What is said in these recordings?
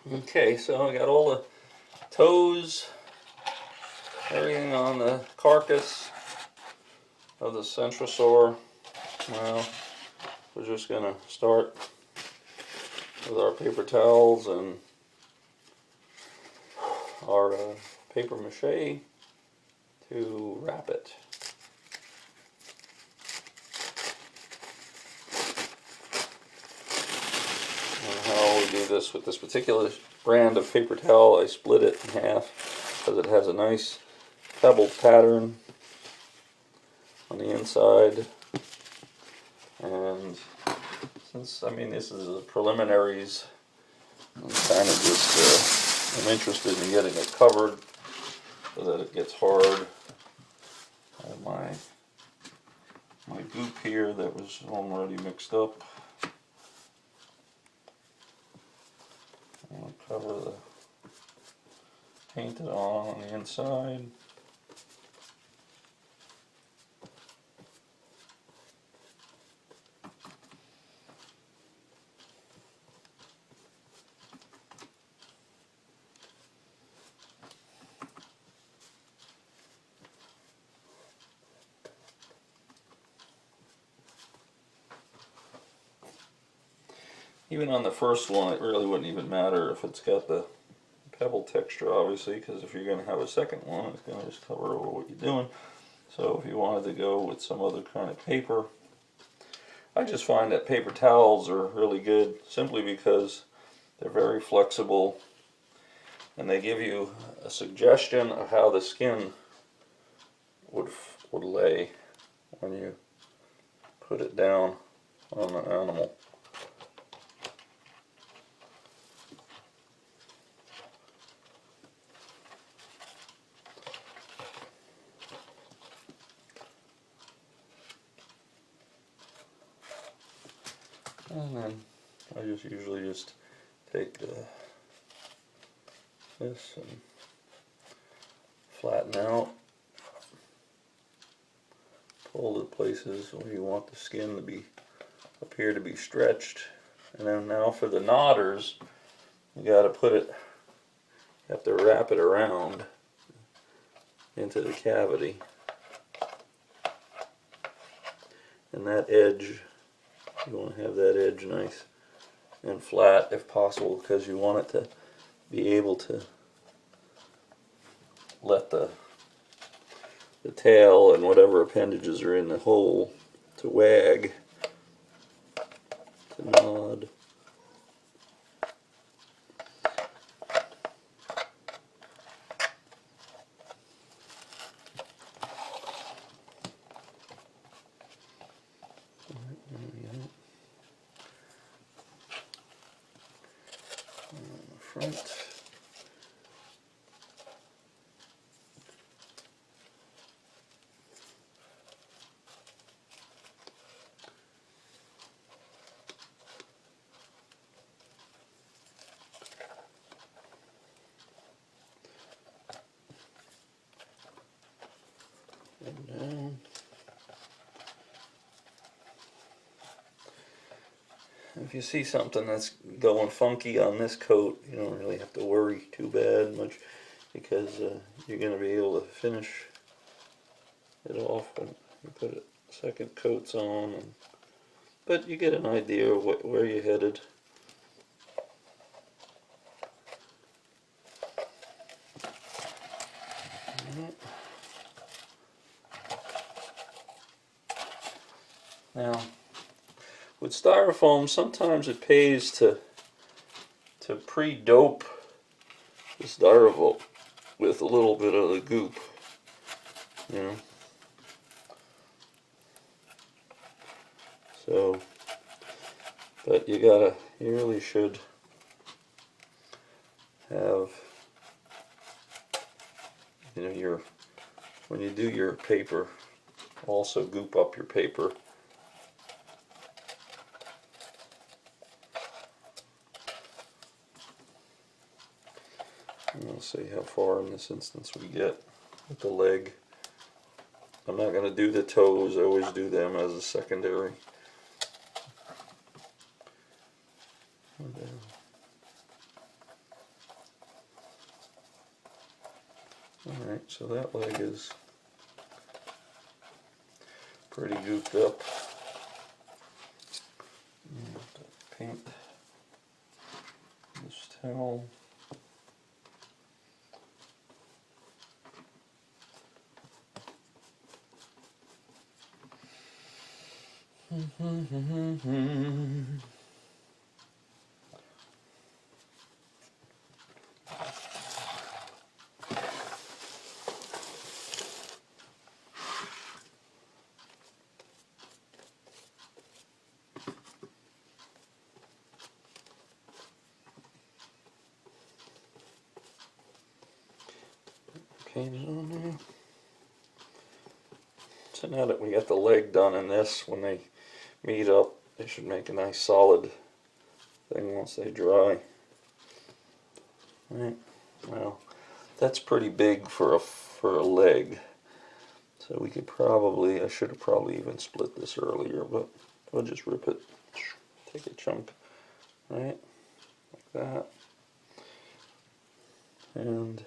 Okay, so I got all the toes, everything on the carcass of the Centrosaur. Now we're just going to start with our paper towels and our paper mache to wrap it. And how we do this with this particular brand of paper towel, I split it in half because it has a nice pebbled pattern on the inside. And since, this is the preliminaries, I'm kind of just, I'm interested in getting it covered so that it gets hard. I have my goop here that was already mixed up. I'll cover the paint it on the inside. Even on the first one, it really wouldn't even matter if it's got the pebble texture, obviously, because if you're going to have a second one, it's going to just cover over what you're doing. So if you wanted to go with some other kind of paper, I just find that paper towels are really good simply because they're very flexible and they give you a suggestion of how the skin would lay when you put it down on the animal. And then I usually just take this and flatten out, pull the places where you want the skin to appear to be stretched, and then now for the knotters, you have to wrap it around into the cavity, and that edge, you want to have that edge nice and flat if possible, because you want it to be able to let the tail and whatever appendages are in the hole to wag, to nod. Front. And down. If you see something that's going funky on this coat, you don't really have to worry too much, because you're going to be able to finish it off when you put second coats on. But you get an idea of where you're headed. Now, with styrofoam, sometimes it pays to pre-dope the styrofoam with a little bit of the goop, So, but you really should have, when you do your paper, also goop up your paper. We'll see how far in this instance we get with the leg. I'm not going to do the toes, I always do them as a secondary. Alright, so that leg is pretty gooped up. Paint this towel. Painted on there. So now that we got the leg done in this, when they meet up, they should make a nice solid thing once they dry. Right. Well, that's pretty big for a leg. So we could probably, I should have probably even split this earlier, but we'll just rip it, take a chunk, right, like that, and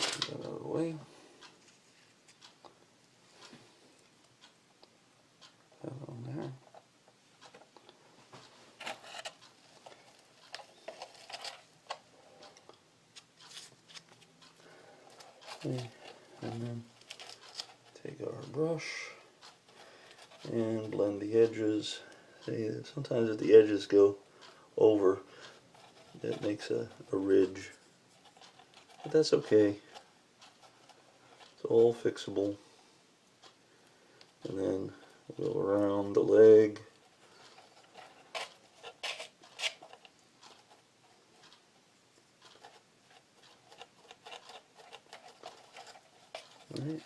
get that out of the way. That on there. Okay. And then take our brush and blend the edges. See, sometimes if the edges go over, that makes a ridge, but that's okay. It's all fixable. And then go around the leg. Right.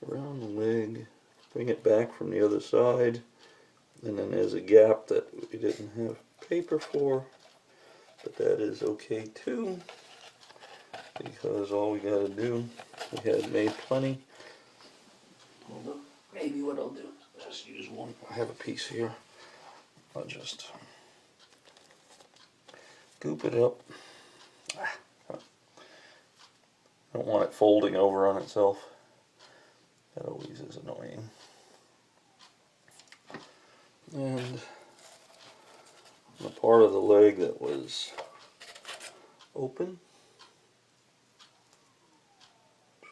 Around the leg, bring it back from the other side, and then there's a gap that we didn't have paper for, but that is okay too, because all we got to do, we had made plenty. Maybe what I'll do is just use one. I have a piece here. I'll just goop it up. I don't want it folding over on itself. That always is annoying. And the part of the leg that was open,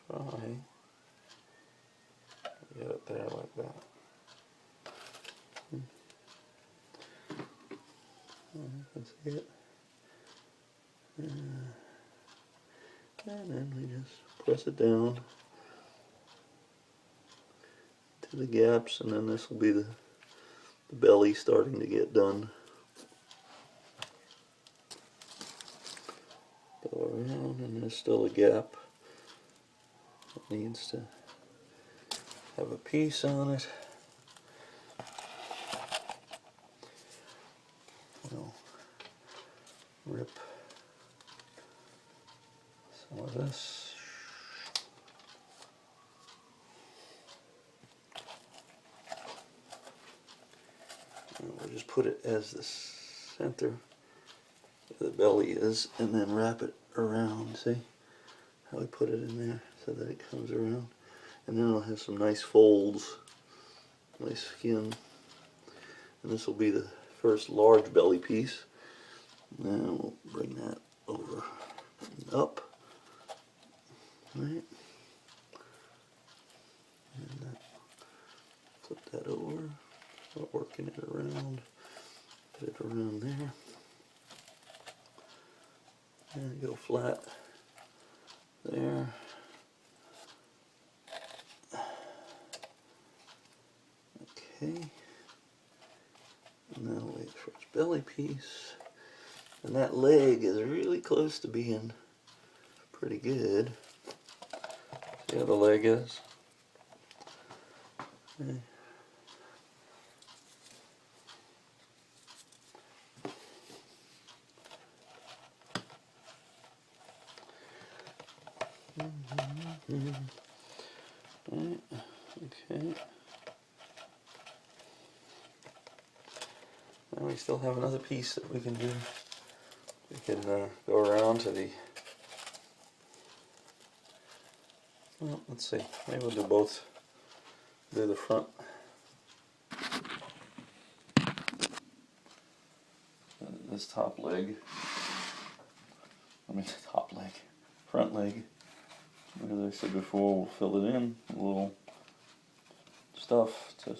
try get it there like that. You can see it. And then we just press it down to the gaps, and then this will be the belly starting to get done. Go around, and there's still a gap that needs to have a piece on it. We'll rip some of this. And we'll just put it as the center where the belly is, and then wrap it around. See how we put it in there so that it comes around, and then it'll have some nice folds, nice skin, and this will be the first large belly piece. Then we'll bring that over and up. Right, and flip that over, start working it around, put it around there, and go flat there. Okay, and then I'll wait for its belly piece, and that leg is really close to being pretty good. See how the leg is? Okay. Right. Okay. And we still have another piece that we can do. We can go around to the, well, let's see, maybe we'll do both. Do the front. This top leg. I mean, top leg. Front leg. As I said before, we'll fill it in with a little stuff to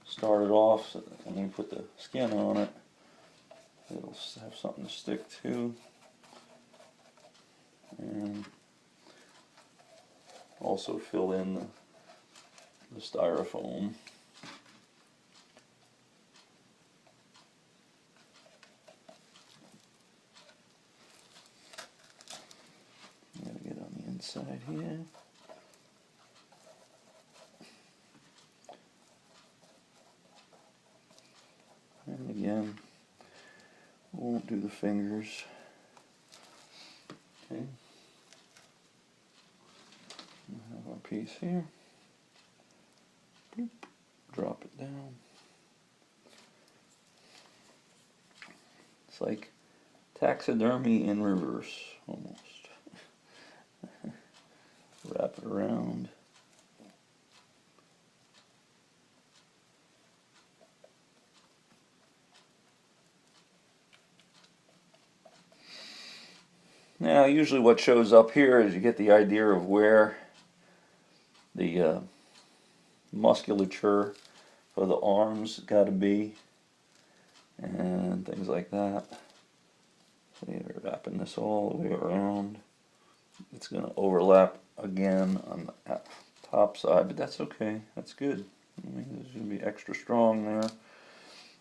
start it off. So that when we put the skin on it, it'll have something to stick to. And also fill in the styrofoam. Gotta get on the inside here. And again, we won't do the fingers. Okay. We have our piece here. Boop. Drop it down. It's like taxidermy in reverse, almost. Wrap it around. Now, usually what shows up here is you get the idea of where the musculature for the arms got to be and things like that. So you're wrapping this all the way around. It's going to overlap again on the top side, but that's okay. That's good. I mean, it's going to be extra strong there.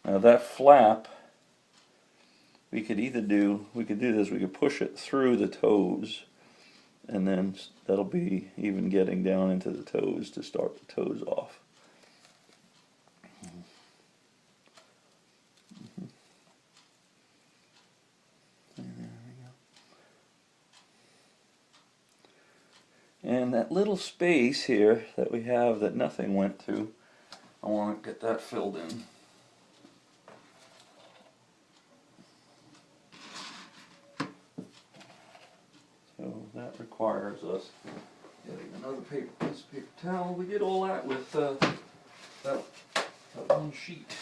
Now that flap, we could either do, we could do this, we could push it through the toes, and then that'll be even getting down into the toes to start the toes off. And that little space here that we have that nothing went to, I want to get that filled in. So that requires us getting another piece of paper towel. We did all that with that one sheet.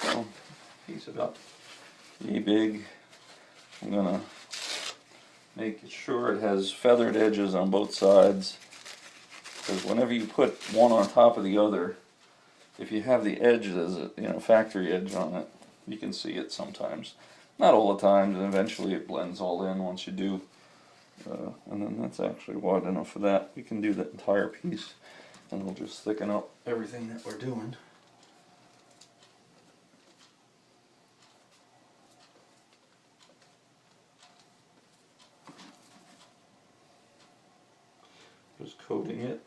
So, piece about yay big. I'm gonna make sure it has feathered edges on both sides, because whenever you put one on top of the other, if you have the edge as a factory edge on it, you can see it sometimes. Not all the time, and eventually it blends all in once you do. And then that's actually wide enough for that. We can do the entire piece, and we'll just thicken up everything that we're doing. Just coating it.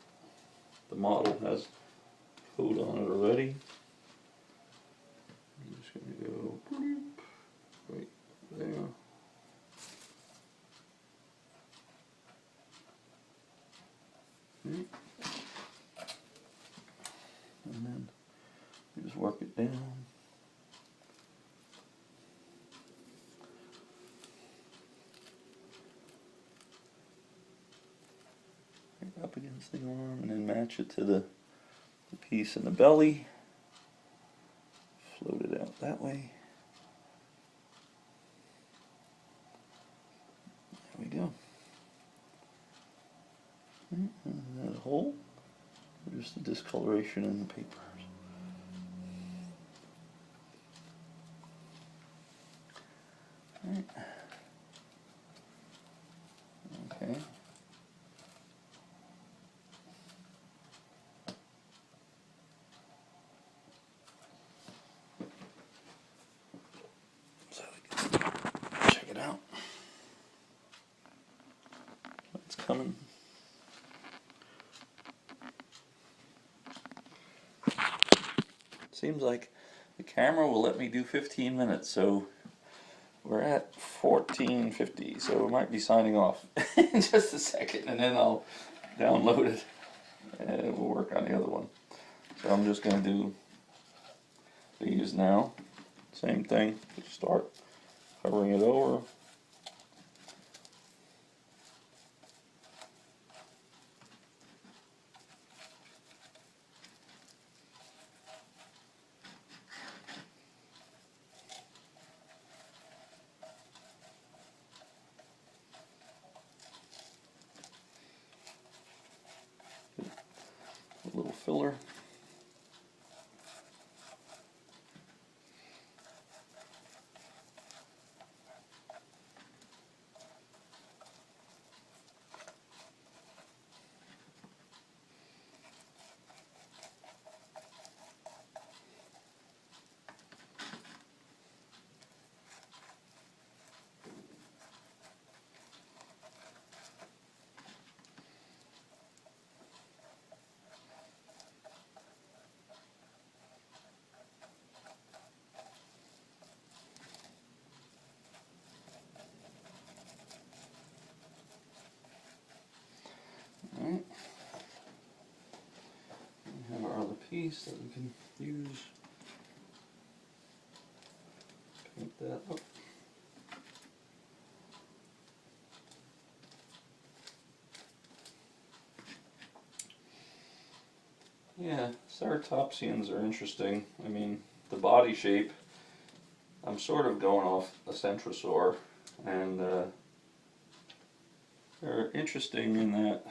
The model has coat on it already. I'm just going to go right there. And then you just work it down. Up against the arm, and then match it to the piece in the belly. Float it out that way. There we go. And that hole, just the discoloration in the paper. Right. Okay. So we can check it out. It's coming. Seems like the camera will let me do 15 minutes, so we're at 14:50, so we might be signing off in just a second, and then I'll download it and we'll work on the other one. So I'm just going to do these now. Same thing, just start covering it over. A little filler. Alright. We have our other piece that we can use. Paint that up. Yeah, ceratopsians are interesting. I mean, the body shape, I'm sort of going off a Centrosaur, and they're interesting in that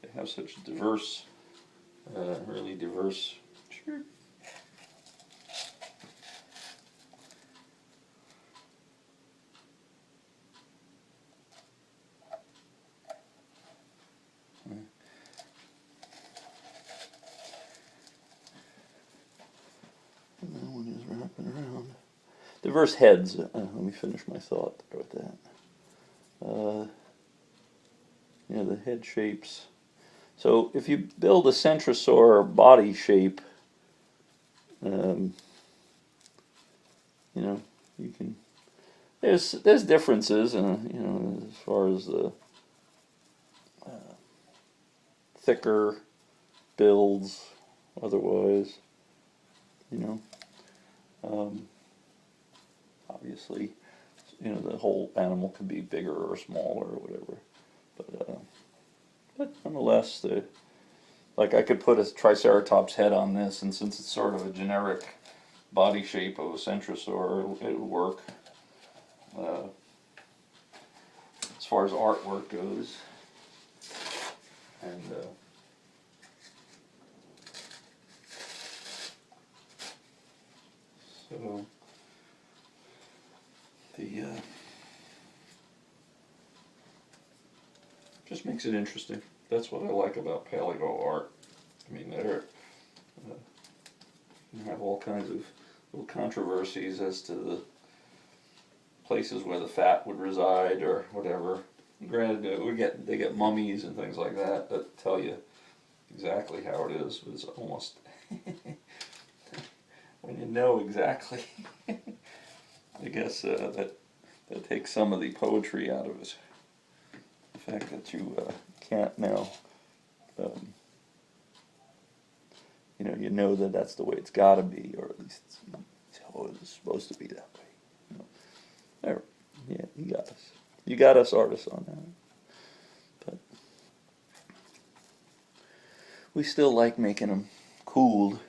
they have such diverse, really diverse. Sure. That one is wrapping around. Diverse heads. Let me finish my thought there with that. Yeah, the head shapes. So if you build a Centrosaur body shape, you know, you can. There's differences, you know, as far as the thicker builds, otherwise, you know. Obviously, you know, the whole animal can be bigger or smaller or whatever, but nonetheless, like I could put a Triceratops head on this, and since it's sort of a generic body shape of a Centrosaur, it would work. As far as artwork goes, and so the just makes it interesting. That's what I like about paleo art. I mean, you have all kinds of little controversies as to the places where the fat would reside or whatever. Granted, they get mummies and things like that that tell you exactly how it is. But it's almost when you know exactly. I guess that takes some of the poetry out of it. The fact that you can't now, you know that that's the way it's got to be, or at least it's always supposed to be that way. You know? There, yeah, you got us. You got us artists on that. But we still like making them cool.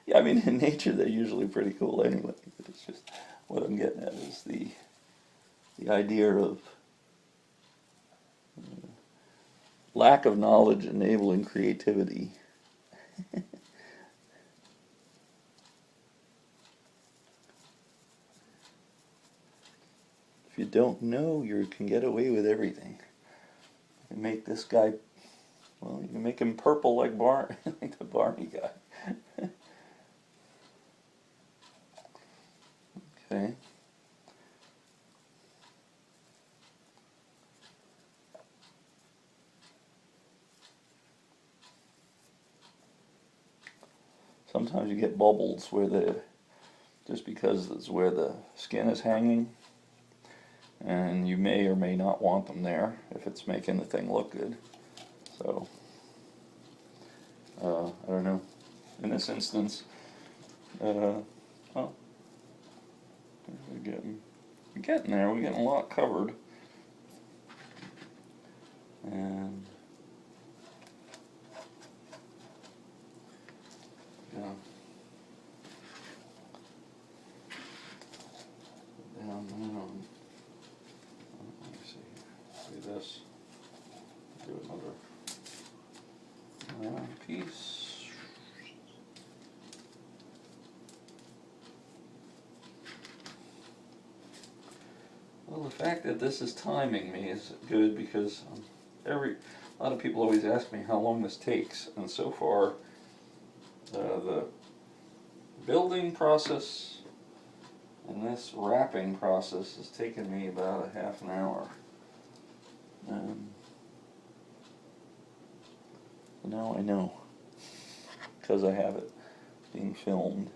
Yeah, I mean, in nature they're usually pretty cool anyway. But it's just what I'm getting at is the idea of lack of knowledge enabling creativity. If you don't know, you can get away with everything. You can make this guy, well, you can make him purple like like the Barney guy. Okay. Sometimes you get bubbles where just because it's where the skin is hanging, and you may or may not want them there if it's making the thing look good. So, I don't know. this instance, well, we're getting there. We're getting a lot covered, and yeah, down. Let me see. Do this. Do another piece. Well, the fact that this is timing me is good because a lot of people always ask me how long this takes, and so far the building process and this wrapping process has taken me about a half an hour. Now I know, because I have it being filmed.